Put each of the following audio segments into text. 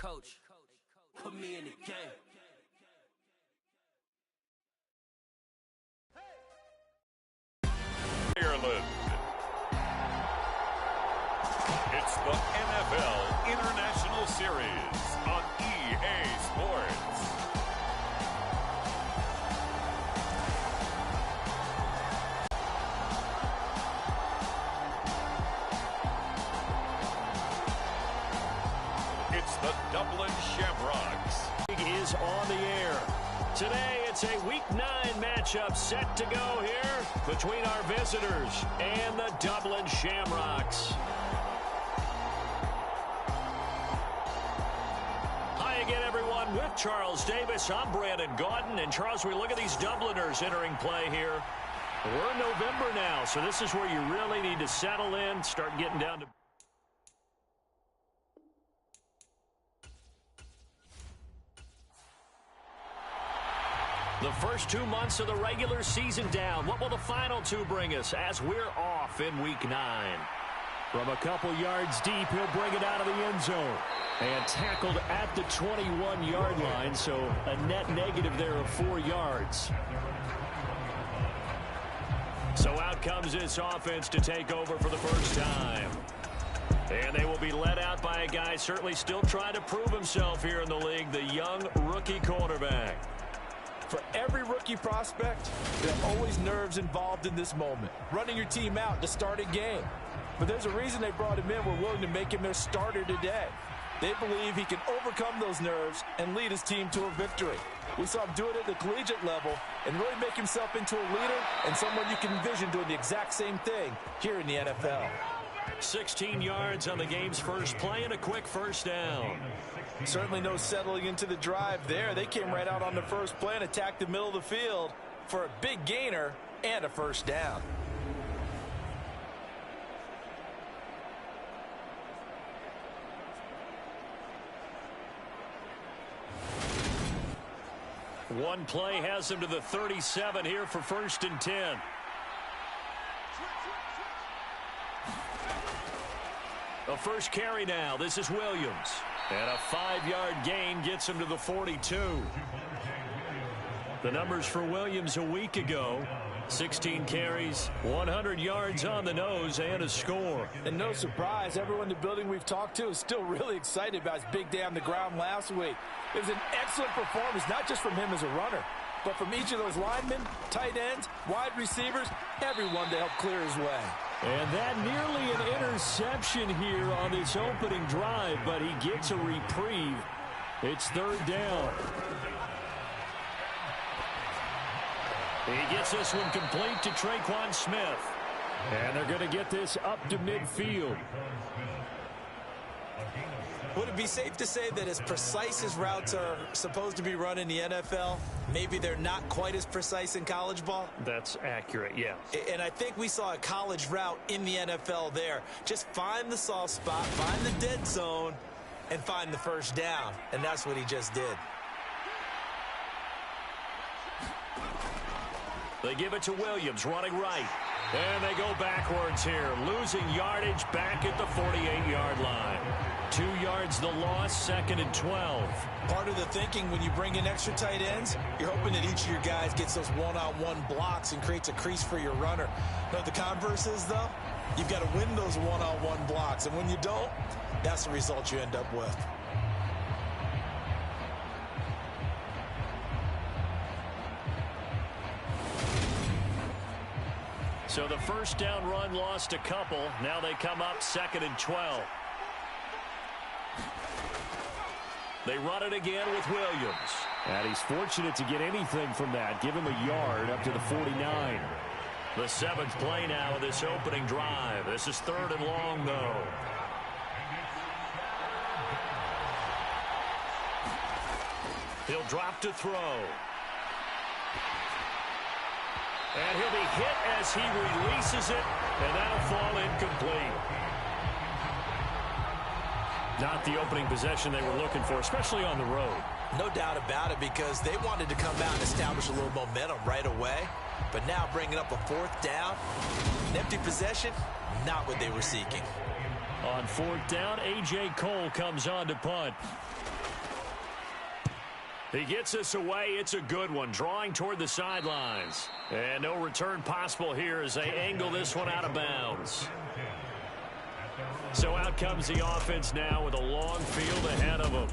coach, put me in the game. Ireland. It's the NFL International Series on EA Sports. It's the Dublin Shamrocks. Is on the air. Today, it's a Week 9 matchup set to go here between our visitors and the Dublin Shamrocks. Hi again, everyone. With Charles Davis, I'm Brandon Gaudin. And Charles, we look at these Dubliners entering play here. We're in November now, so this is where you really need to settle in, start getting down to... The first 2 months of the regular season down. What will the final two bring us as we're off in Week 9? From a couple yards deep, he'll bring it out of the end zone. And tackled at the 21-yard line, so a net negative there of 4 yards. So out comes this offense to take over for the first time. And they will be led out by a guy certainly still trying to prove himself here in the league, the young rookie quarterback. For every rookie prospect, there are always nerves involved in this moment. Running your team out to start a game. But there's a reason they brought him in. We're willing to make him their starter today. They believe he can overcome those nerves and lead his team to a victory. We saw him do it at the collegiate level and really make himself into a leader and someone you can envision doing the exact same thing here in the NFL. 16 yards on the game's first play and a quick first down. Certainly no settling into the drive there. They came right out on the first play and attacked the middle of the field for a big gainer and a first down. One play has him to the 37 here for 1st and 10. A first carry now. This is Williams. And a 5-yard gain gets him to the 42. The numbers for Williams a week ago. 16 carries, 100 yards on the nose, and a score. And no surprise, everyone in the building we've talked to is still really excited about his big day on the ground last week. It was an excellent performance, not just from him as a runner, but from each of those linemen, tight ends, wide receivers, everyone to help clear his way. And that nearly an interception here on this opening drive, but he gets a reprieve. It's 3rd down. He gets this one complete to Traquan Smith. And they're going to get this up to midfield. Would it be safe to say that as precise as routes are supposed to be run in the NFL, maybe they're not quite as precise in college ball? That's accurate, yeah. And I think we saw a college route in the NFL there. Just find the soft spot, find the dead zone, and find the first down. And that's what he just did. They give it to Williams, running right. And they go backwards here, losing yardage back at the 48-yard line. 2 yards the loss, 2nd and 12. Part of the thinking when you bring in extra tight ends, you're hoping that each of your guys gets those one-on-one blocks and creates a crease for your runner. Now, the converse is, though, you've got to win those one-on-one blocks. And when you don't, that's the result you end up with. So the first down run lost a couple. Now they come up 2nd and 12. They run it again with Williams. And he's fortunate to get anything from that. Give him a yard up to the 49. The 7th play now of this opening drive. This is 3rd and long, though. He'll drop to throw. And he'll be hit as he releases it, and that'll fall incomplete. Not the opening possession they were looking for, especially on the road. No doubt about it, because they wanted to come out and establish a little momentum right away. But now bringing up a 4th down, an empty possession, not what they were seeking. On 4th down, A.J. Cole comes on to punt. He gets us away. It's a good one, drawing toward the sidelines. And no return possible here as they angle this one out of bounds. So out comes the offense now with a long field ahead of them.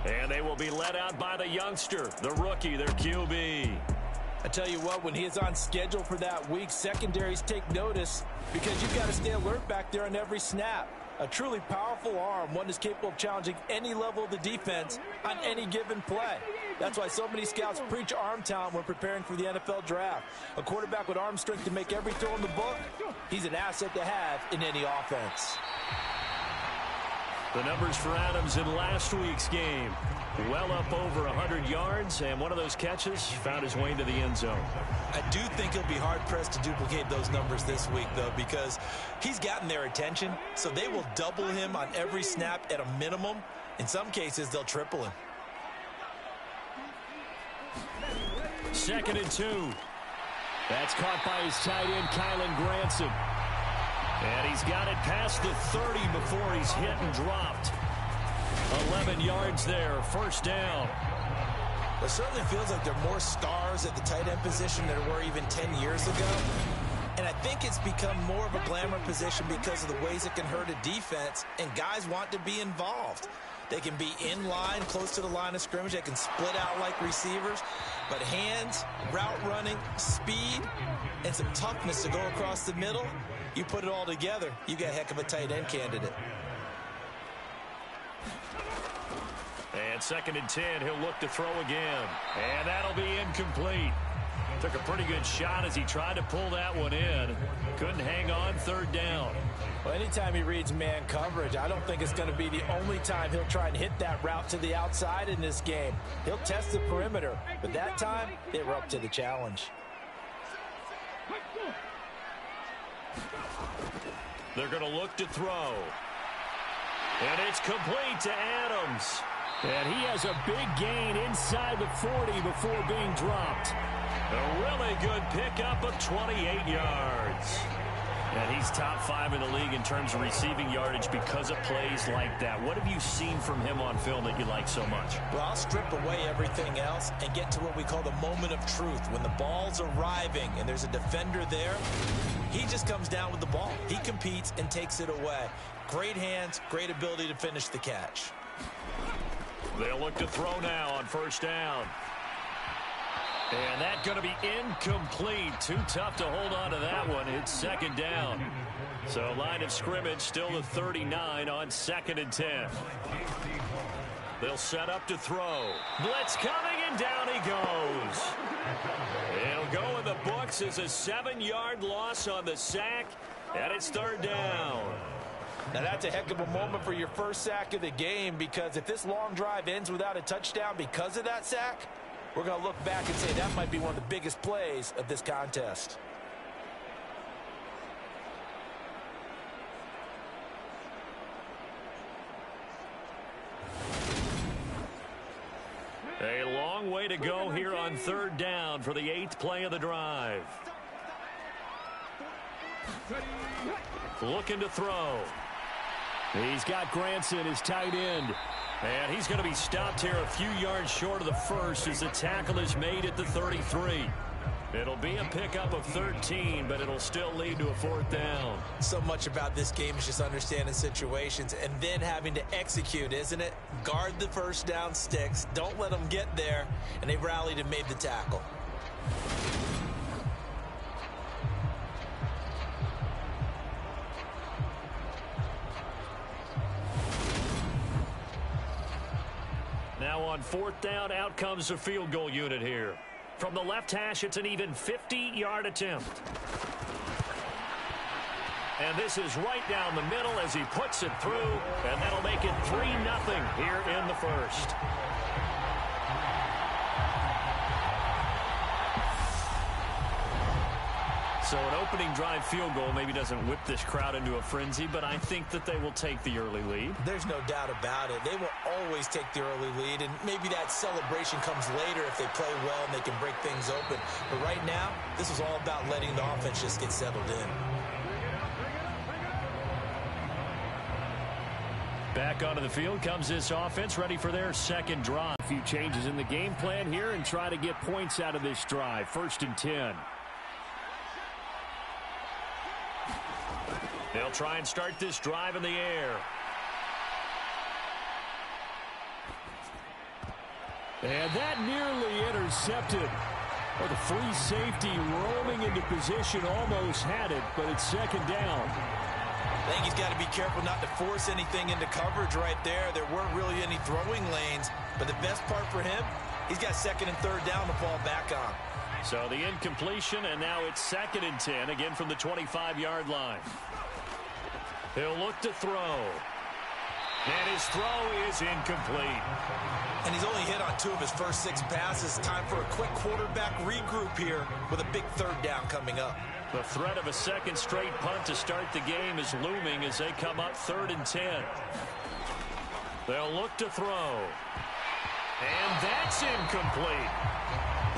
And they will be led out by the youngster, the rookie, their QB. I tell you what, when he is on schedule for that week, secondaries take notice because you've got to stay alert back there on every snap. A truly powerful arm, one is capable of challenging any level of the defense on any given play. That's why so many scouts preach arm talent when preparing for the NFL draft. A quarterback with arm strength to make every throw in the book, he's an asset to have in any offense. The numbers for Adams in last week's game. Well up over 100 yards, and one of those catches found his way into the end zone. I do think he'll be hard-pressed to duplicate those numbers this week, though, because he's gotten their attention, so they will double him on every snap at a minimum. In some cases, they'll triple him. 2nd and 2. That's caught by his tight end, Kylan Granson. And he's got it past the 30 before he's hit and dropped. 11 yards there, 1st down. It certainly feels like there are more stars at the tight end position than there were even 10 years ago. And I think it's become more of a glamour position because of the ways it can hurt a defense, and guys want to be involved. They can be in line, close to the line of scrimmage. They can split out like receivers. But hands, route running, speed, and some toughness to go across the middle, you put it all together, you got a heck of a tight end candidate. And 2nd and 10, he'll look to throw again. And that'll be incomplete. Took a pretty good shot as he tried to pull that one in. Couldn't hang on, 3rd down. Well, anytime he reads man coverage, I don't think it's going to be the only time he'll try and hit that route to the outside in this game. He'll test the perimeter, but that time, they were up to the challenge. They're going to look to throw. And it's complete to Adams. And he has a big gain inside the 40 before being dropped. A really good pickup of 28 yards. And he's top 5 in the league in terms of receiving yardage because of plays like that. What have you seen from him on film that you like so much? Well, I'll strip away everything else and get to what we call the moment of truth. When the ball's arriving and there's a defender there, he just comes down with the ball. He competes and takes it away. Great hands, great ability to finish the catch. They'll look to throw now on 1st down. And that's going to be incomplete. Too tough to hold on to that one. It's 2nd down. So line of scrimmage still the 39 on 2nd and 10. They'll set up to throw. Blitz coming, and down he goes. It'll go in the books as a 7-yard loss on the sack, and it's 3rd down. Now, that's a heck of a moment for your first sack of the game, because if this long drive ends without a touchdown because of that sack, we're going to look back and say that might be one of the biggest plays of this contest. A long way to go here on 3rd down for the 8th play of the drive. Looking to throw. He's got Granson, his tight end. And he's going to be stopped here a few yards short of the first as the tackle is made at the 33. It'll be a pickup of 13, but it'll still lead to a 4th down. So much about this game is just understanding situations and then having to execute, isn't it? Guard the 1st down sticks. Don't let them get there. And they rallied and made the tackle. Now on 4th down, out comes the field goal unit here. From the left hash, it's an even 50-yard attempt. And this is right down the middle as he puts it through, and that'll make it 3-0 here in the first. So an opening drive field goal maybe doesn't whip this crowd into a frenzy, but I think that they will take the early lead. There's no doubt about it. They will always take the early lead, and maybe that celebration comes later if they play well and they can break things open. But right now, this is all about letting the offense just get settled in. Back onto the field comes this offense, ready for their second drive. A few changes in the game plan here and try to get points out of this drive. 1st and 10. They'll try and start this drive in the air. And that nearly intercepted. Well, the free safety roaming into position almost had it, but it's 2nd down. I think he's got to be careful not to force anything into coverage right there. There weren't really any throwing lanes, but the best part for him, he's got 2nd and 3rd down to fall back on. So the incompletion, and now it's 2nd and 10, again from the 25-yard line. He'll look to throw. And his throw is incomplete. And he's only hit on 2 of his first 6 passes. Time for a quick quarterback regroup here with a big 3rd down coming up. The threat of a 2nd straight punt to start the game is looming as they come up 3rd and 10. They'll look to throw. And that's incomplete.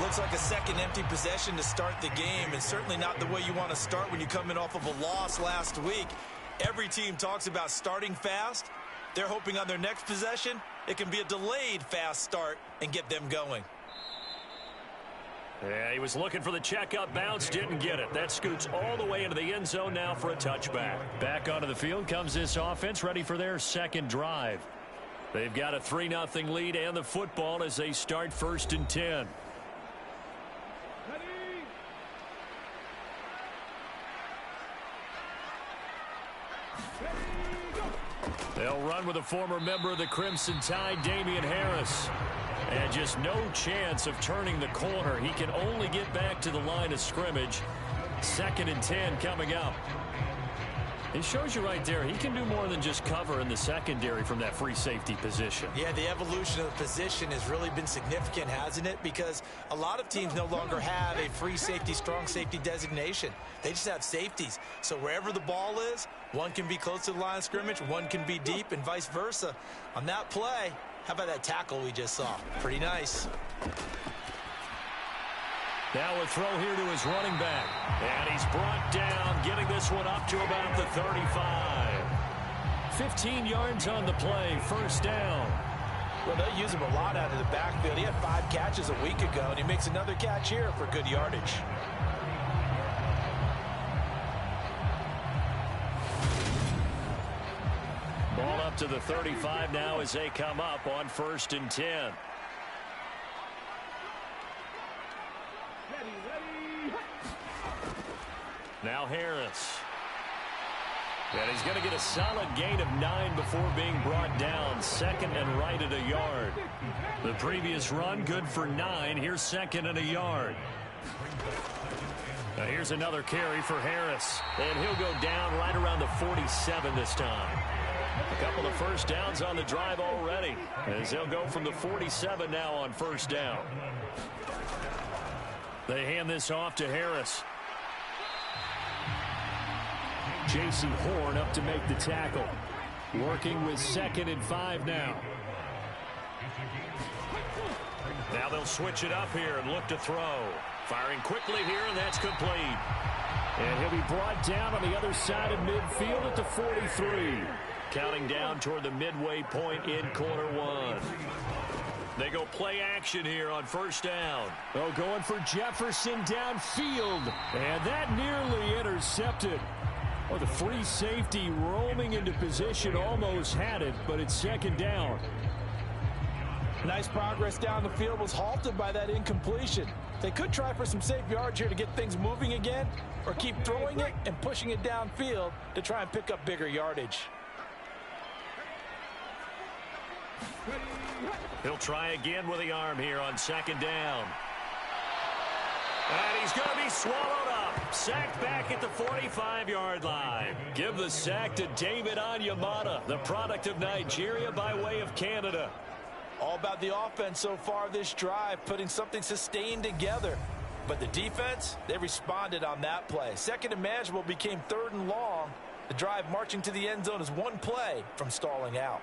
Looks like a 2nd empty possession to start the game, and certainly not the way you want to start when you're coming off of a loss last week. Every team talks about starting fast. They're hoping on their next possession, it can be a delayed fast start and get them going. Yeah, he was looking for the checkup bounce, didn't get it. That scoots all the way into the end zone now for a touchback. Back onto the field comes this offense, ready for their second drive. They've got a 3-0 lead and the football as they start 1st and 10. They'll run with a former member of the Crimson Tide, Damian Harris. And just no chance of turning the corner. He can only get back to the line of scrimmage. 2nd and 10 coming up. It shows you right there, he can do more than just cover in the secondary from that free safety position. Yeah, the evolution of the position has really been significant, hasn't it? Because a lot of teams no longer have a free safety, strong safety designation. They just have safeties. So wherever the ball is, one can be close to the line of scrimmage, one can be deep, and vice versa. On that play, how about that tackle we just saw? Pretty nice. Now a throw here to his running back. And he's brought down, getting this one up to about the 35. 15 yards on the play, 1st down. Well, they'll use him a lot out of the backfield. He had 5 catches a week ago, and he makes another catch here for good yardage. Ball up to the 35 now as they come up on 1st and 10. Now Harris. And he's going to get a solid gain of 9 before being brought down. 2nd and right at a yard. The previous run good for 9. Here's 2nd and a yard. Now here's another carry for Harris. And he'll go down right around the 47 this time. A couple of 1st downs on the drive already. As they'll go from the 47 now on 1st down. They hand this off to Harris. J.C. Horn up to make the tackle. Working with 2nd and 5 now. Now they'll switch it up here and look to throw. Firing quickly here, and that's complete. And he'll be brought down on the other side of midfield at the 43. Counting down toward the midway point in quarter 1. They go play action here on 1st down. Oh, going for Jefferson downfield. And that nearly intercepted. Oh, the free safety roaming into position almost had it, but it's 2nd down. Nice progress down the field was halted by that incompletion. They could try for some safe yards here to get things moving again, or keep throwing it and pushing it downfield to try and pick up bigger yardage. He'll try again with the arm here on 2nd down. And he's going to be swallowed up. Sacked back at the 45-yard line. Give the sack to David Onyemata, the product of Nigeria by way of Canada. All about the offense so far this drive, putting something sustained together. But the defense, they responded on that play. 2nd and manageable became 3rd and long. The drive marching to the end zone is one play from stalling out.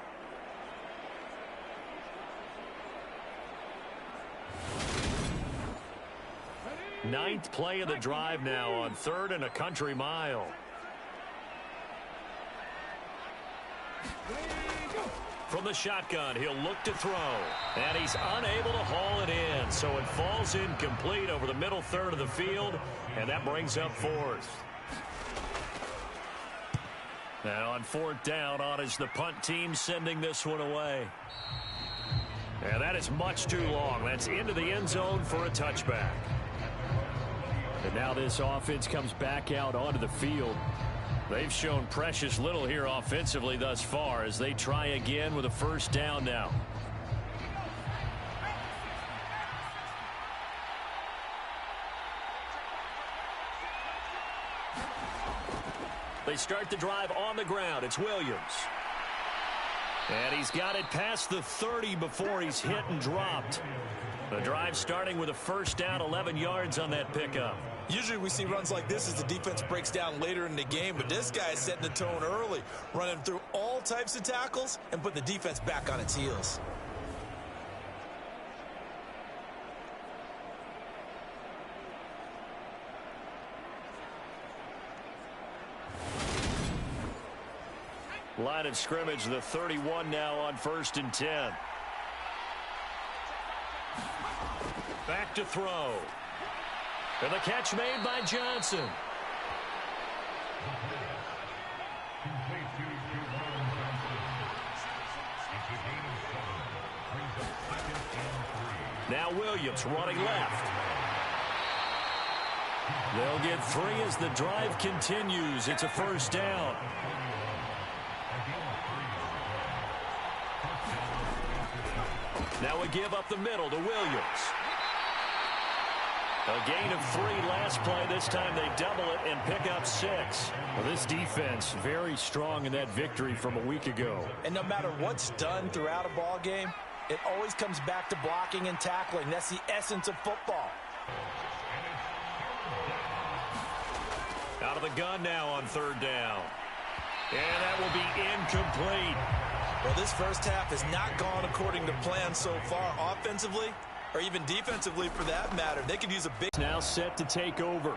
Ninth play of the drive now on 3rd and a country mile. From the shotgun, he'll look to throw. And he's unable to haul it in. So it falls incomplete over the middle third of the field. And that brings up fourth. Now on fourth down, on is the punt team sending this one away. And that is much too long. That's into the end zone for a touchback. And now this offense comes back out onto the field. They've shown precious little here offensively thus far as they try again with a first down now. They start the drive on the ground. It's Williams. And he's got it past the 30 before he's hit and dropped. The drive starting with a first down, 11 yards on that pickup. Usually we see runs like this as the defense breaks down later in the game, but this guy is setting the tone early, running through all types of tackles and put the defense back on its heels. Line of scrimmage, the 31 now on 1st and 10. Back to throw. And the catch made by Johnson. Now Williams running left. They'll get 3 as the drive continues. It's a first down. Now we give up the middle to Williams. A gain of 3 last play. This time they double it and pick up 6. Well, this defense very strong in that victory from a week ago. And no matter what's done throughout a ball game, it always comes back to blocking and tackling. That's the essence of football. Out of the gun now on 3rd down. And that will be incomplete. Well, this first half has not gone according to plan so far offensively, or even defensively for that matter. They could use a big... Now set to take over.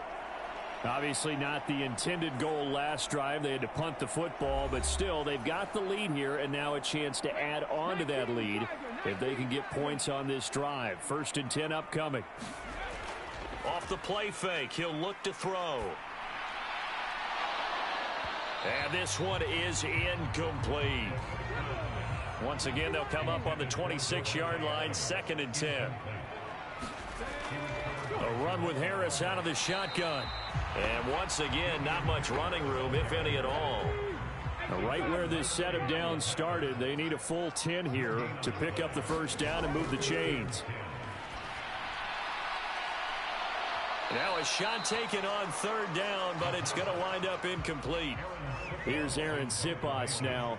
Obviously not the intended goal last drive. They had to punt the football, but still they've got the lead here, and now a chance to add on to that lead if they can get points on this drive. 1st and 10 upcoming. Off the play fake, he'll look to throw. And this one is incomplete. Once again, they'll come up on the 26-yard line, 2nd and 10. A run with Harris out of the shotgun. And once again, not much running room, if any at all. Right where this set of downs started, they need a full 10 here to pick up the first down and move the chains. Now a shot taken on 3rd down, but it's going to wind up incomplete. Here's Aaron Sipas now.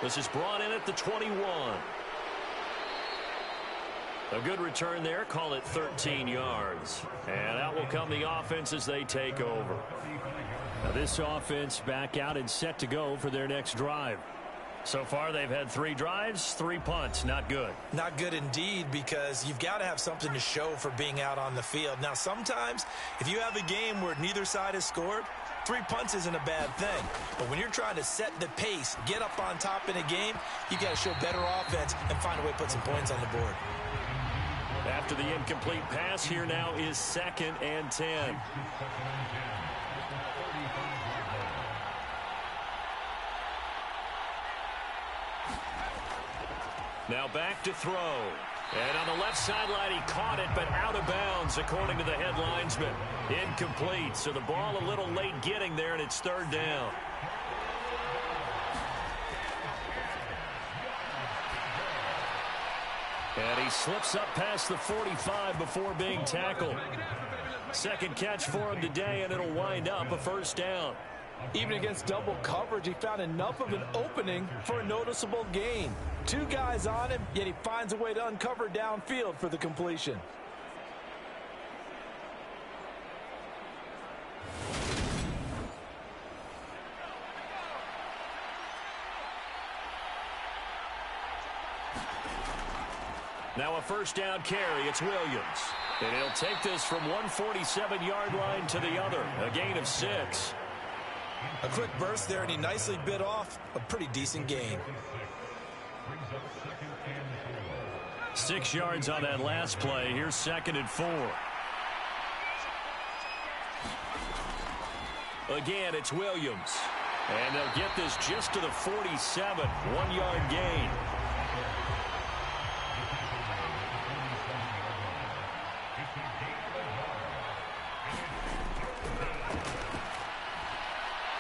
This is brought in at the 21. A good return there. Call it 13 yards. And out will come the offense as they take over. Now this offense back out and set to go for their next drive. So far, they've had 3 drives, 3 punts. Not good. Not good indeed, because you've got to have something to show for being out on the field. Now, sometimes, if you have a game where neither side has scored, 3 punts isn't a bad thing. But when you're trying to set the pace, get up on top in a game, you got to show better offense and find a way to put some points on the board. After the incomplete pass, here now is 2nd and 10. Now back to throw. And on the left sideline, he caught it, but out of bounds, according to the head linesman. Incomplete. So the ball a little late getting there, and it's 3rd down. And he slips up past the 45 before being tackled. 2nd catch for him today, and it'll wind up a first down. Even against double coverage, he found enough of an opening for a noticeable gain. 2 guys on him, yet he finds a way to uncover downfield for the completion. Now a first down carry. It's Williams. And he'll take this from 147-yard line to the other. A gain of 6. A quick burst there, and he nicely bit off a pretty decent gain. 6 yards on that last play. Here's 2nd and 4. Again, it's Williams. And they'll get this just to the 47. 1-yard gain.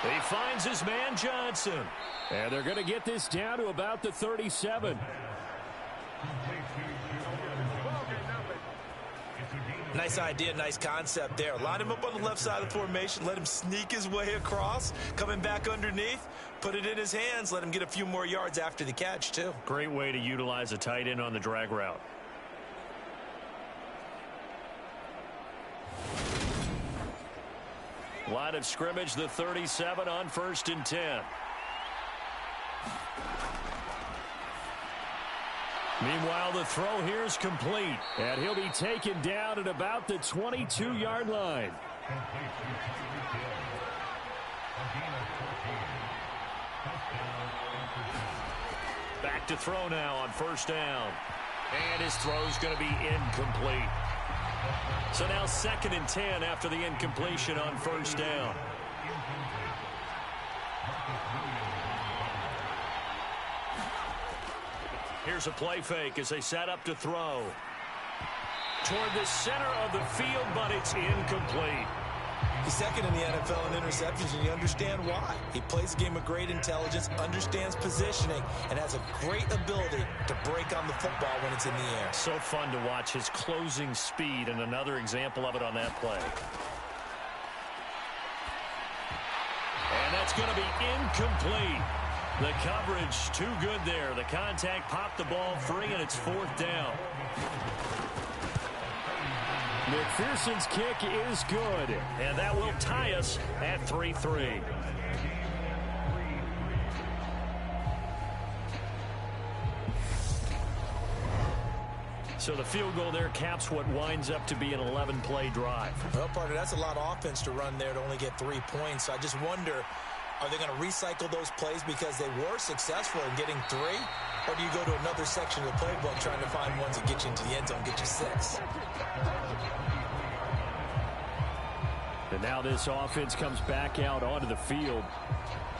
He finds his man Johnson. And they're going to get this down to about the 37. Nice idea, nice concept there. Line him up on the left side of the formation, let him sneak his way across, coming back underneath, put it in his hands, let him get a few more yards after the catch, too. Great way to utilize a tight end on the drag route. Line of scrimmage, the 37 on 1st and 10. Meanwhile, the throw here is complete. And he'll be taken down at about the 22-yard line. Back to throw now on 1st down. And his throw's going to be incomplete. So now 2nd and 10 after the incompletion on 1st down. Here's a play fake as they set up to throw. Toward the center of the field, but it's incomplete. He's 2nd in the NFL in interceptions, and you understand why. He plays a game of great intelligence, understands positioning, and has a great ability to break on the football when it's in the air. So fun to watch his closing speed, and another example of it on that play. And that's going to be incomplete. The coverage too good there. The contact popped the ball free, and it's 4th down. McPherson's kick is good. And that will tie us at 3-3. So the field goal there caps what winds up to be an 11-play drive. Well, partner, that's a lot of offense to run there to only get 3 points. I just wonder, are they going to recycle those plays because they were successful in getting 3? Or do you go to another section of the playbook trying to find ones that get you into the end zone, get you 6? And now this offense comes back out onto the field.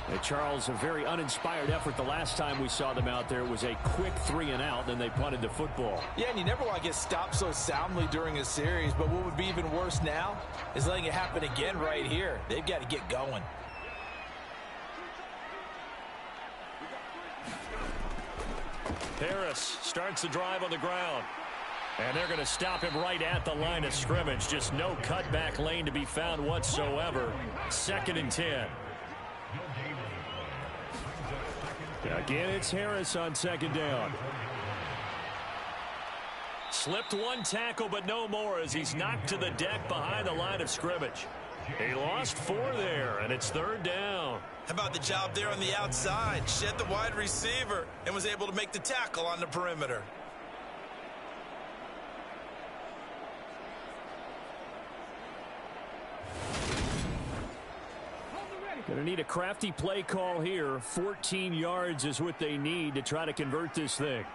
And Charles, a very uninspired effort. The last time we saw them out there, it was a quick 3 and out, then they punted the football. Yeah, and you never want to get stopped so soundly during a series, but what would be even worse now is letting it happen again right here. They've got to get going. Harris starts the drive on the ground. And they're going to stop him right at the line of scrimmage. Just no cutback lane to be found whatsoever. 2nd and 10. Again, it's Harris on 2nd down. Slipped 1 tackle, but no more as he's knocked to the deck behind the line of scrimmage. He lost 4 there, and it's 3rd down. How about the job there on the outside? Shed the wide receiver and was able to make the tackle on the perimeter. Going to need a crafty play call here. 14 yards is what they need to try to convert this thing.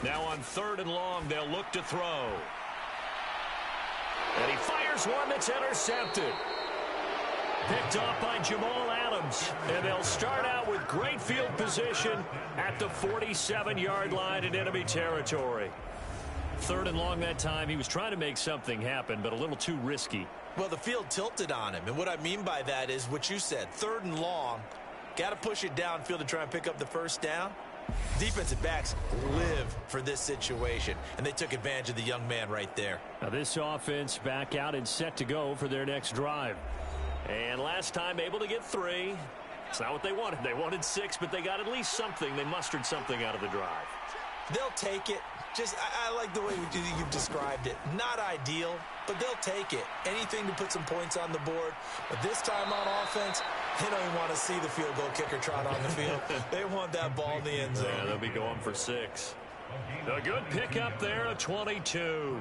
Now on 3rd and long, they'll look to throw. And he fires one that's intercepted. Picked off by Jamal Adams. And they'll start out with great field position at the 47-yard line in enemy territory. 3rd and long that time. He was trying to make something happen, but a little too risky. Well, the field tilted on him, and what I mean by that is what you said. 3rd and long, got to push it downfield to try and pick up the 1st down. Defensive backs live for this situation, and they took advantage of the young man right there. Now this offense back out and set to go for their next drive. And last time able to get 3. It's not what they wanted. They wanted 6, but they got at least something. They mustered something out of the drive. They'll take it. I like the way you've described it. Not ideal, but they'll take it. Anything to put some points on the board. But this time on offense, they don't even want to see the field goal kicker trot on the field. They want that ball in the end zone. Yeah, they'll be going for 6. A good pickup there, a 22.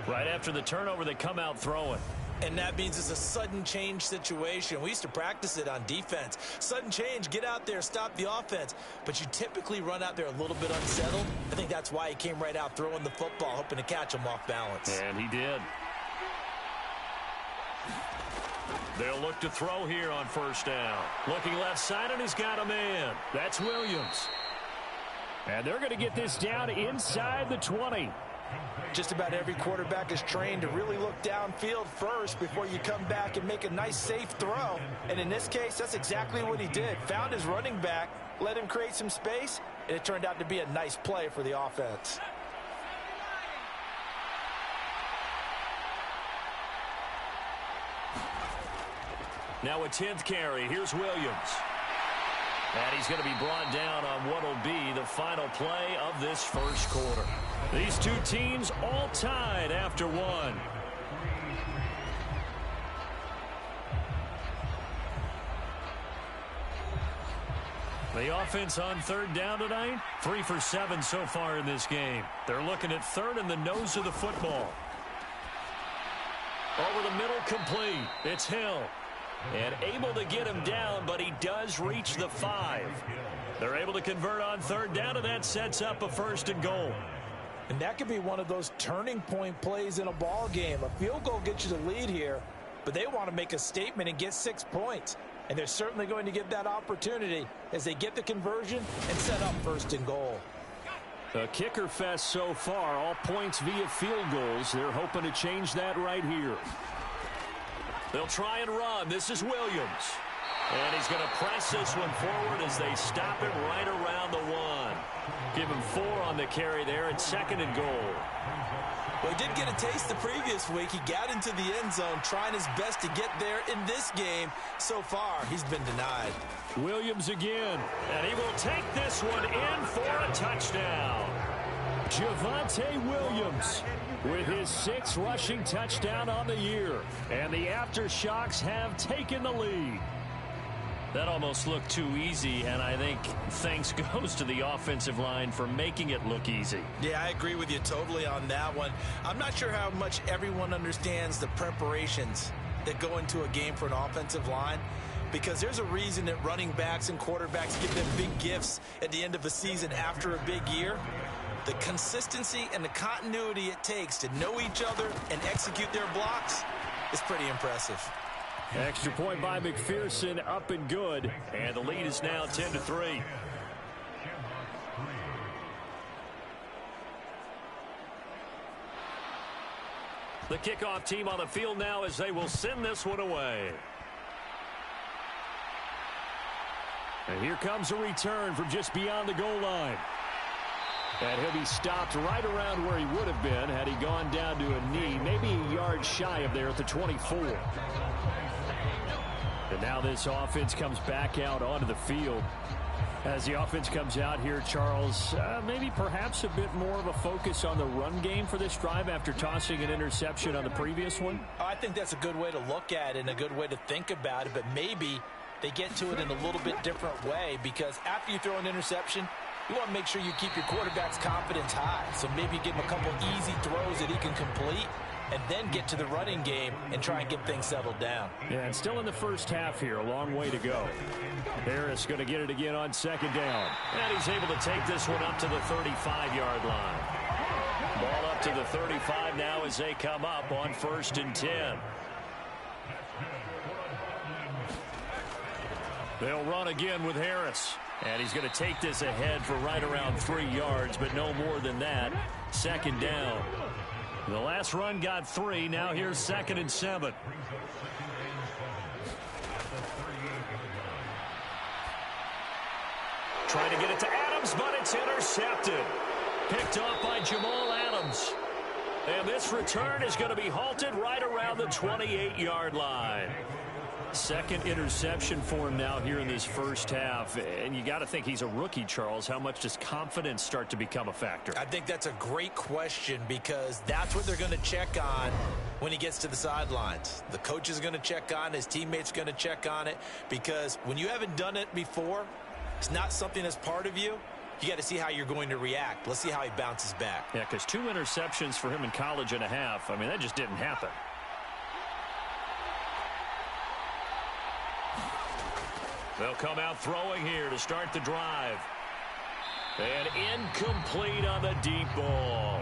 Right after the turnover, they come out throwing. And that means it's a sudden change situation. We used to practice it on defense. Sudden change, get out there, stop the offense. But you typically run out there a little bit unsettled. I think that's why he came right out throwing the football, hoping to catch him off balance. And he did. They'll look to throw here on first down. Looking left side, and he's got a man. That's Williams. And they're going to get this down inside the 20. Just about every quarterback is trained to really look downfield first before you come back and make a nice, safe throw. And in this case, that's exactly what he did. Found his running back, let him create some space, and it turned out to be a nice play for the offense. Now a 10th carry. Here's Williams. And he's going to be brought down on what will be the final play of this first quarter. These two teams all tied after one. The offense on third down tonight, 3 for 7 so far in this game. They're looking at third in the nose of the football. Over the middle, complete. It's Hill. And able to get him down, but he does reach the 5. They're able to convert on third down, and that sets up a 1st and goal. And that could be one of those turning point plays in a ball game. A field goal gets you the lead here, but they want to make a statement and get 6 points. And they're certainly going to get that opportunity as they get the conversion and set up 1st and goal. A kicker fest so far, all points via field goals. They're hoping to change that right here. They'll try and run. This is Williams. And he's going to press this one forward as they stop him right around the 1. Give him 4 on the carry there at 2nd and goal. Well, he did get a taste the previous week. He got into the end zone trying his best to get there in this game. So far, he's been denied. Williams again. And he will take this one in for a touchdown. Javonte Williams with his 6th rushing touchdown on the year. And the aftershocks have taken the lead. That almost looked too easy, and I think thanks goes to the offensive line for making it look easy. Yeah, I agree with you totally on that one. I'm not sure how much everyone understands the preparations that go into a game for an offensive line, because there's a reason that running backs and quarterbacks give them big gifts at the end of a season after a big year. The consistency and the continuity it takes to know each other and execute their blocks is pretty impressive. Extra point by McPherson, up and good. And the lead is now 10-3. The kickoff team on the field now as they will send this one away. And here comes a return from just beyond the goal line. And he'll be stopped right around where he would have been had he gone down to a knee, maybe a yard shy of there at the 24. And now this offense comes back out onto the field. As the offense comes out here, Charles, maybe perhaps a bit more of a focus on the run game for this drive after tossing an interception on the previous one? I think that's a good way to look at it and a good way to think about it, but maybe they get to it in a little bit different way, because after you throw an interception, you want to make sure you keep your quarterback's confidence high. So maybe give him a couple easy throws that he can complete, and then get to the running game and try and get things settled down. Yeah, and still in the first half here, a long way to go. Harris going to get it again on 2nd down. And he's able to take this one up to the 35-yard line. Ball up to the 35 now as they come up on 1st and 10. They'll run again with Harris. And he's going to take this ahead for right around 3 yards, but no more than that. 2nd down. The last run got 3. Now here's 2nd and 7. Trying to get it to Adams, but it's intercepted. Picked off by Jamal Adams. And this return is going to be halted right around the 28-yard line. Second interception for him now here in this first half. And you got to think he's a rookie, Charles. How much does confidence start to become a factor? I think that's a great question because that's what they're going to check on when he gets to the sidelines. The coach is going to check on, his teammates are going to check on it, because when you haven't done it before, it's not something that's part of you. You got to see how you're going to react. Let's see how he bounces back. Yeah, because 2 interceptions for him in college and a half. I mean, that just didn't happen. They'll come out throwing here to start the drive. And incomplete on the deep ball.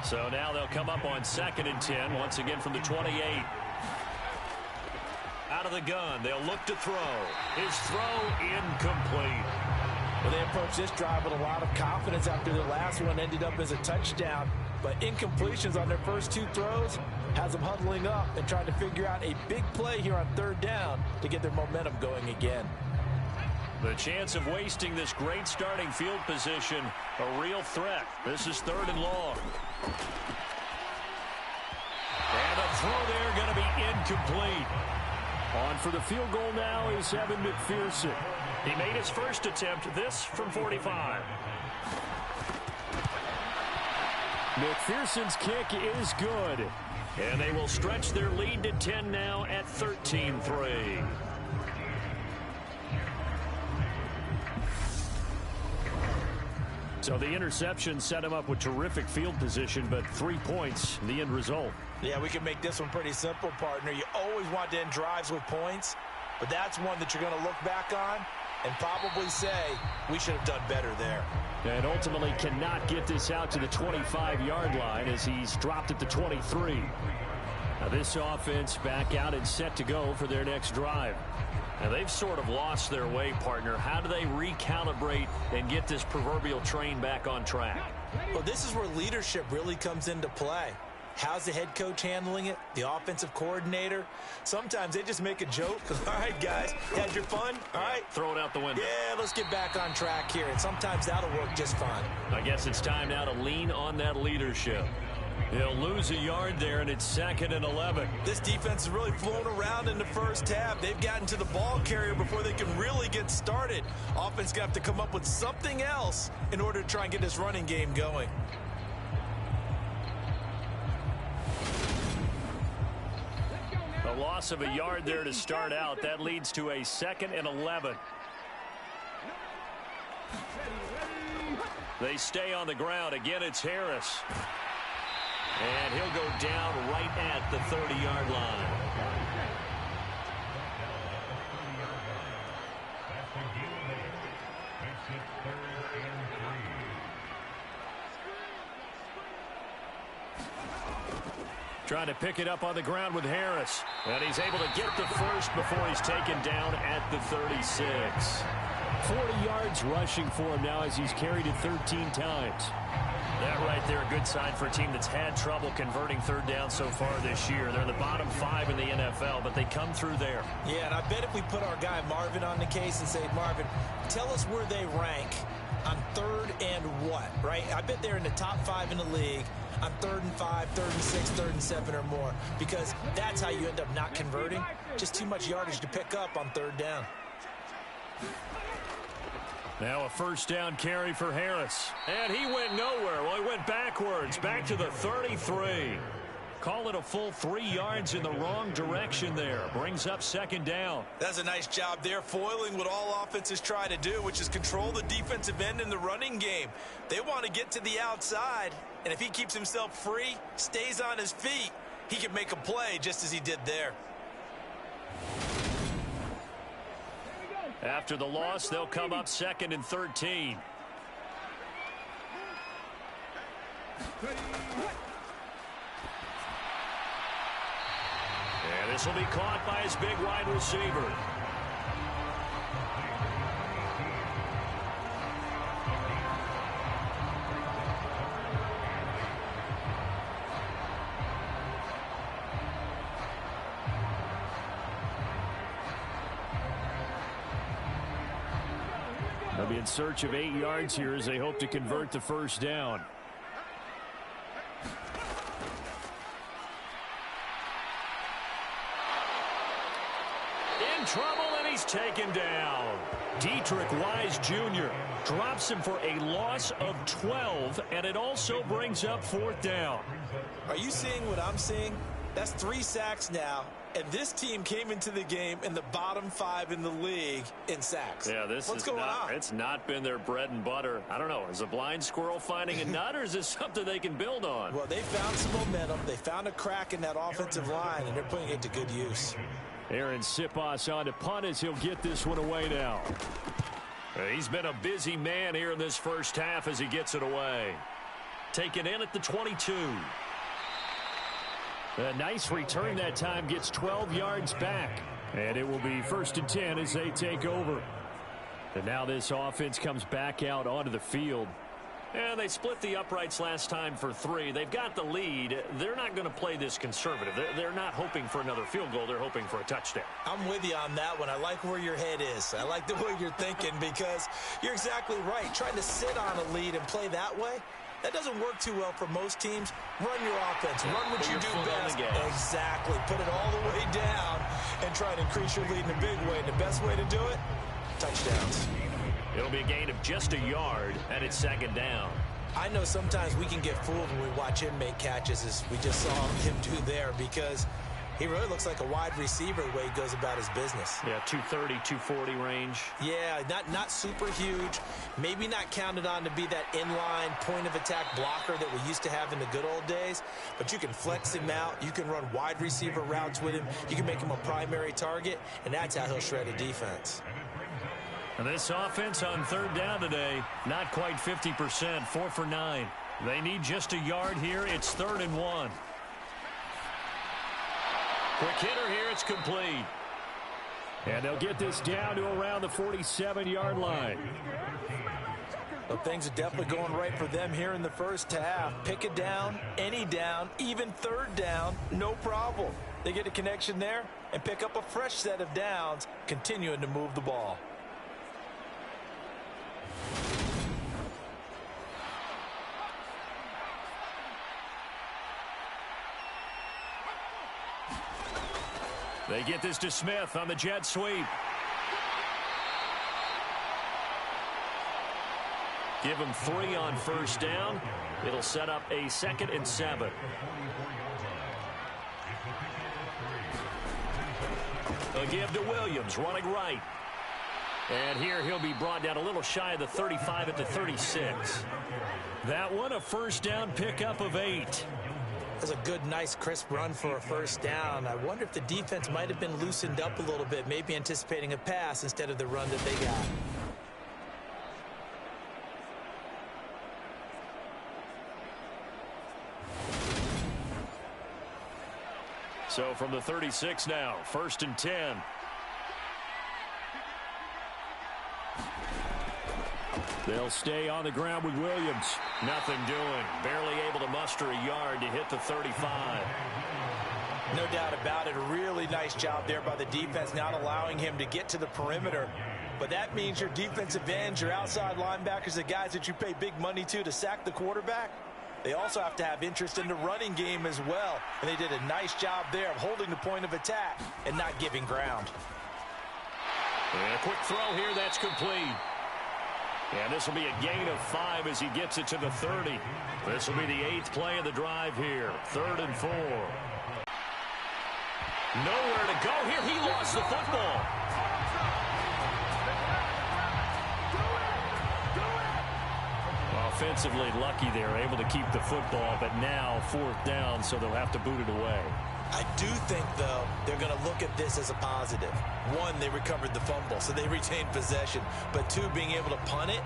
So now they'll come up on 2nd and 10, once again from the 28. Out of the gun, they'll look to throw. His throw incomplete. Well, they approached this drive with a lot of confidence after their last one ended up as a touchdown. But incompletions on their first 2 throws has them huddling up and trying to figure out a big play here on 3rd down to get their momentum going again. The chance of wasting this great starting field position, a real threat. This is 3rd and long. And a throw there going to be incomplete. On for the field goal now is Evan McPherson. He made his first attempt, this from 45. McPherson's kick is good. And they will stretch their lead to 10 now at 13-3. So the interception set him up with terrific field position, but 3 points, the end result. Yeah, we can make this one pretty simple, partner. You always want to end drives with points, but that's one that you're going to look back on and probably say, we should have done better there. And ultimately cannot get this out to the 25-yard line as he's dropped at the 23. Now this offense back out and set to go for their next drive. Now they've sort of lost their way, partner. How do they recalibrate and get this proverbial train back on track? Well, this is where leadership really comes into play. How's the head coach handling it? The offensive coordinator? Sometimes they just make a joke. All right, guys, had your fun? All right. Throw it out the window. Yeah, let's get back on track here. And sometimes that'll work just fine. I guess it's time now to lean on that leadership. He'll lose a yard there, and it's 2nd and 11. This defense is really flown around in the first half. They've gotten to the ball carrier before they can really get started. Offense going to have to come up with something else in order to try and get this running game going. A loss of a yard there to start out. That leads to a 2nd and 11. They stay on the ground. Again, it's Harris. And he'll go down right at the 30-yard line. Trying to pick it up on the ground with Harris. And he's able to get the first before he's taken down at the 36. 40 yards rushing for him now as he's carried it 13 times. That right there, a good sign for a team that's had trouble converting 3rd down so far this year. They're in the bottom 5 in the NFL, but they come through there. Yeah, and I bet if we put our guy Marvin on the case and say, Marvin, tell us where they rank on 3rd and what, right? I bet they're in the top 5 in the league on 3rd and 5, 3rd and 6, 3rd and 7 or more, because that's how you end up not converting. Just too much yardage to pick up on 3rd down. Now a 1st down carry for Harris. And he went nowhere. Well, he went backwards, back to the 33. Call it a full 3 yards in the wrong direction there. Brings up 2nd down. That's a nice job there, foiling what all offenses try to do, which is control the defensive end in the running game. They want to get to the outside, and if he keeps himself free, stays on his feet, he can make a play just as he did there. After the loss, they'll come up 2nd and 13. And this will be caught by his big wide receiver. They'll be in search of 8 yards here as they hope to convert the 1st down. in trouble, and he's taken down. Dietrich Wise Jr. drops him for a loss of 12, and it also brings up 4th down. Are you seeing what I'm seeing? That's 3 sacks now, and this team came into the game in the bottom 5 in the league in sacks. Yeah, What's going on? It's not been their bread and butter. I don't know. Is a blind squirrel finding a nut, or is this something they can build on? Well, they found some momentum. They found a crack in that offensive line, and they're putting it to good use. Aaron Siposs on to punt as he'll get this one away now. He's been a busy man here in this first half as he gets it away. Taken in at the 22. A nice return that time, gets 12 yards back. And it will be 1st and 10 as they take over. And now this offense comes back out onto the field. And they split the uprights last time for 3. They've got the lead. They're not going to play this conservative. They're not hoping for another field goal. They're hoping for a touchdown. I'm with you on that one. I like where your head is. I like the way you're thinking because you're exactly right. Trying to sit on a lead and play that way, that doesn't work too well for most teams. Run your offense. Run what you do best. Exactly. Put it all the way down and try to increase your lead in a big way. And the best way to do it, touchdowns. It'll be a gain of just a yard, and it's 2nd down. I know sometimes we can get fooled when we watch him make catches, as we just saw him do there, because he really looks like a wide receiver the way he goes about his business. Yeah, 230, 240 range. Yeah, not super huge. Maybe not counted on to be that inline point-of-attack blocker that we used to have in the good old days, but you can flex him out. You can run wide receiver routes with him. You can make him a primary target, and that's how he'll shred a defense. And this offense on 3rd down today, not quite 50%, 4 for 9. They need just a yard here. It's 3rd and 1. Quick hitter here. It's complete. And they'll get this down to around the 47-yard line. Well, things are definitely going right for them here in the first half. Pick it down, any down, even 3rd down, no problem. They get a connection there and pick up a fresh set of downs, continuing to move the ball. They get this to Smith on the jet sweep. Give him 3 on 1st down. It'll set up a 2nd and 7. They'll give to Williams, running right. And here he'll be brought down a little shy of the 35 at the 36. That one, a 1st down pickup of 8. That's a good, nice, crisp run for a 1st down. I wonder if the defense might have been loosened up a little bit, maybe anticipating a pass instead of the run that they got. So from the 36 now, 1st and 10. They'll stay on the ground with Williams. Nothing doing. Barely able to muster a yard to hit the 35. No doubt about it. A really nice job there by the defense, not allowing him to get to the perimeter. But that means your defensive ends, your outside linebackers, the guys that you pay big money to sack the quarterback, they also have to have interest in the running game as well. And they did a nice job there of holding the point of attack and not giving ground. And a quick throw here, that's complete. And this will be a gain of 5 as he gets it to the 30. This will be the 8th play of the drive here. 3rd and 4. Nowhere to go here. He lost the football. Offensively lucky they're able to keep the football, but now 4th down, so they'll have to boot it away. I do think, though, they're going to look at this as a positive. 1, they recovered the fumble, so they retained possession. But 2, being able to punt it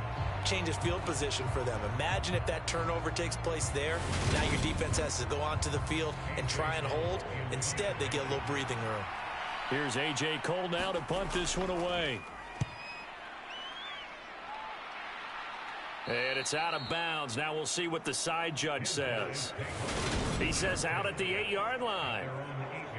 changes field position for them. Imagine if that turnover takes place there. Now your defense has to go onto the field and try and hold. Instead, they get a little breathing room. Here's A.J. Cole now to punt this one away. And it's out of bounds. Now we'll see what the side judge says. He says out at the 8-yard line.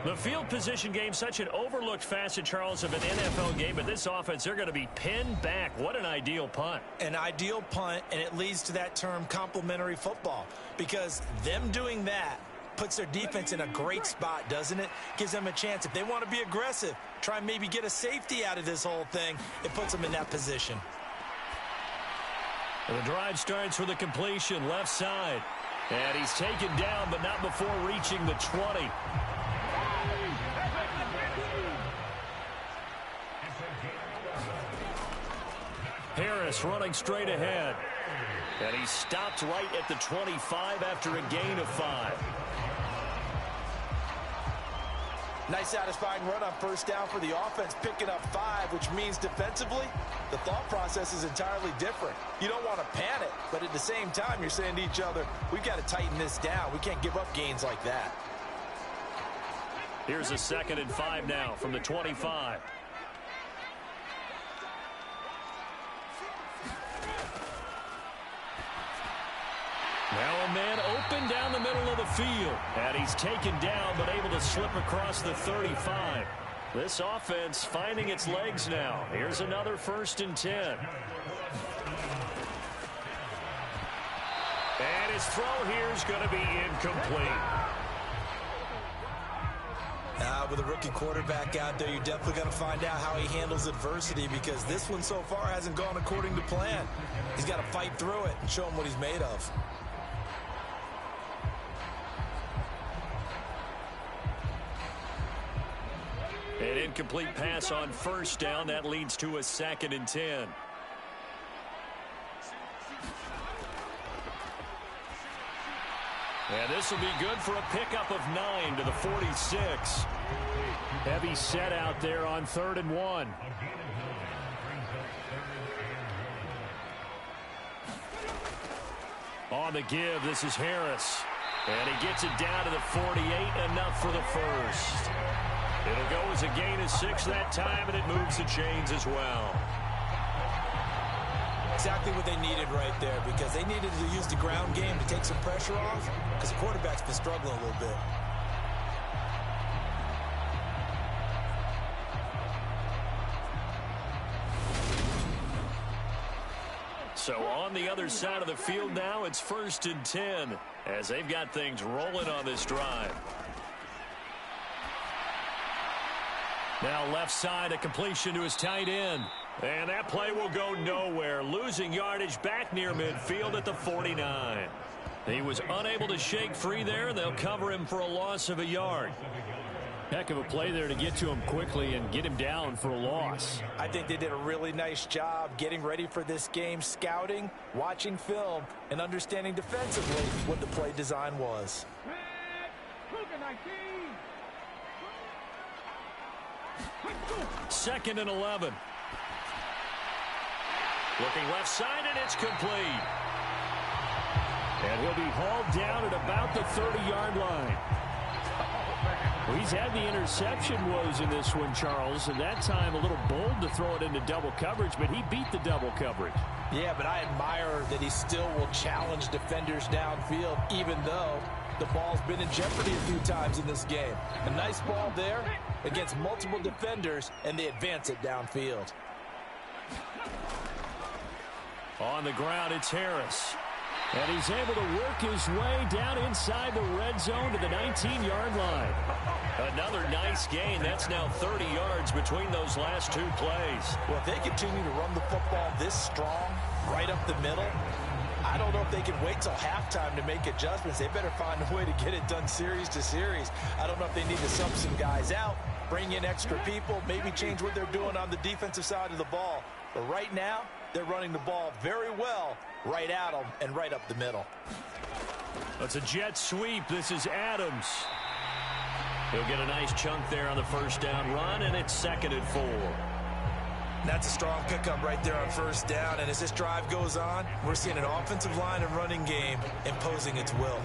The field position game, such an overlooked facet, Charles, of an NFL game, but this offense, they're going to be pinned back. What an ideal punt. An ideal punt, and it leads to that term complementary football, because them doing that Puts their defense in a great spot, doesn't it? Gives them a chance. If they want to be aggressive, try and maybe get a safety out of this whole thing, it puts them in that position. The drive starts with a completion left side. And he's taken down, but not before reaching the 20. Harris running straight ahead. And he stopped right at the 25 after a gain of 5. Nice satisfying run on first down for the offense, picking up 5, which means defensively, the thought process is entirely different. You don't want to panic, but at the same time, you're saying to each other, we've got to tighten this down. We can't give up gains like that. Here's a 2nd and 5 now from the 25. Now a man open down the middle of the field. And he's taken down, but able to slip across the 35. This offense finding its legs now. Here's another 1st and 10. And his throw here is going to be incomplete. With a rookie quarterback out there, you're definitely going to find out how he handles adversity, because this one so far hasn't gone according to plan. He's got to fight through it and show him what he's made of. An incomplete pass on first down. That leads to a 2nd and 10. And this will be good for a pickup of 9 to the 46. Heavy set out there on 3rd and 1. On the give, this is Harris. And he gets it down to the 48, enough for the first. It'll go as a gain of 6 that time, and it moves the chains as well. Exactly what they needed right there, because they needed to use the ground game to take some pressure off, because the quarterback's been struggling a little bit. So on the other side of the field now, it's 1st and 10, as they've got things rolling on this drive. Now left side, a completion to his tight end. And that play will go nowhere. Losing yardage back near midfield at the 49. He was unable to shake free there, and they'll cover him for a loss of a yard. Heck of a play there to get to him quickly and get him down for a loss. I think they did a really nice job getting ready for this game, scouting, watching film, and understanding defensively what the play design was. 2nd and 11. Looking left side, and it's complete. And he'll be hauled down at about the 30-yard line. Well, he's had the interception woes in this one, Charles, and that time a little bold to throw it into double coverage, but he beat the double coverage. Yeah, but I admire that he still will challenge defenders downfield, even though the ball's been in jeopardy a few times in this game. A nice ball there against multiple defenders, and they advance it downfield. On the ground, it's Harris. And he's able to work his way down inside the red zone to the 19-yard line. Another nice gain. That's now 30 yards between those last 2 plays. Well, if they continue to run the football this strong, right up the middle, I don't know if they can wait till halftime to make adjustments. They better find a way to get it done series to series. I don't know if they need to sub some guys out, bring in extra people, maybe change what they're doing on the defensive side of the ball. But right now, they're running the ball very well right at them and right up the middle. That's a jet sweep. This is Adams. He'll get a nice chunk there on the first down run, and it's 2nd and 4. That's a strong pickup right there on first down, and as this drive goes on, we're seeing an offensive line and running game imposing its will.